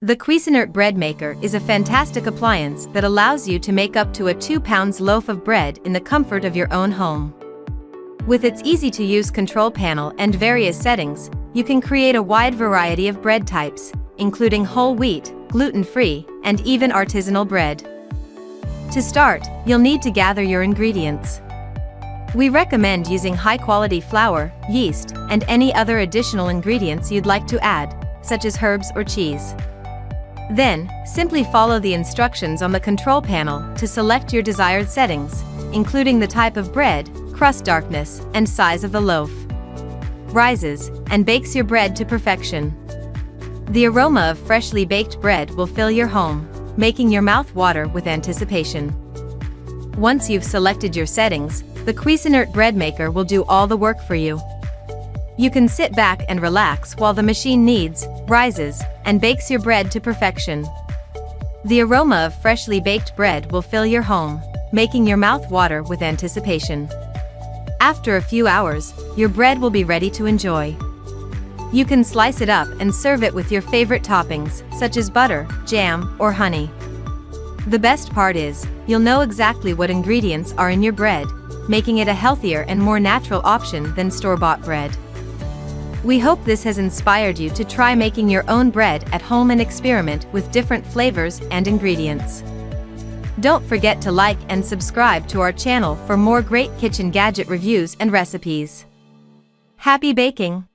The Cuisinart Bread Maker is a fantastic appliance that allows you to make up to a 2-pound loaf of bread in the comfort of your own home. With its easy-to-use control panel and various settings, you can create a wide variety of bread types, including whole wheat, gluten-free, and even artisanal bread. To start, you'll need to gather your ingredients. We recommend using high-quality flour, yeast, and any other additional ingredients you'd like to add, such as herbs or cheese. Then, simply follow the instructions on the control panel to select your desired settings, including the type of bread, crust darkness, and size of the loaf. Rises and bakes your bread to perfection. The aroma of freshly baked bread will fill your home, making your mouth water with anticipation. Once you've selected your settings, the Cuisinart Bread Maker will do all the work for you. You can sit back and relax while the machine kneads, rises, and bakes your bread to perfection. The aroma of freshly baked bread will fill your home, making your mouth water with anticipation. After a few hours, your bread will be ready to enjoy. You can slice it up and serve it with your favorite toppings, such as butter, jam, or honey. The best part is, you'll know exactly what ingredients are in your bread, making it a healthier and more natural option than store-bought bread. We hope this has inspired you to try making your own bread at home and experiment with different flavors and ingredients. Don't forget to like and subscribe to our channel for more great kitchen gadget reviews and recipes. Happy baking!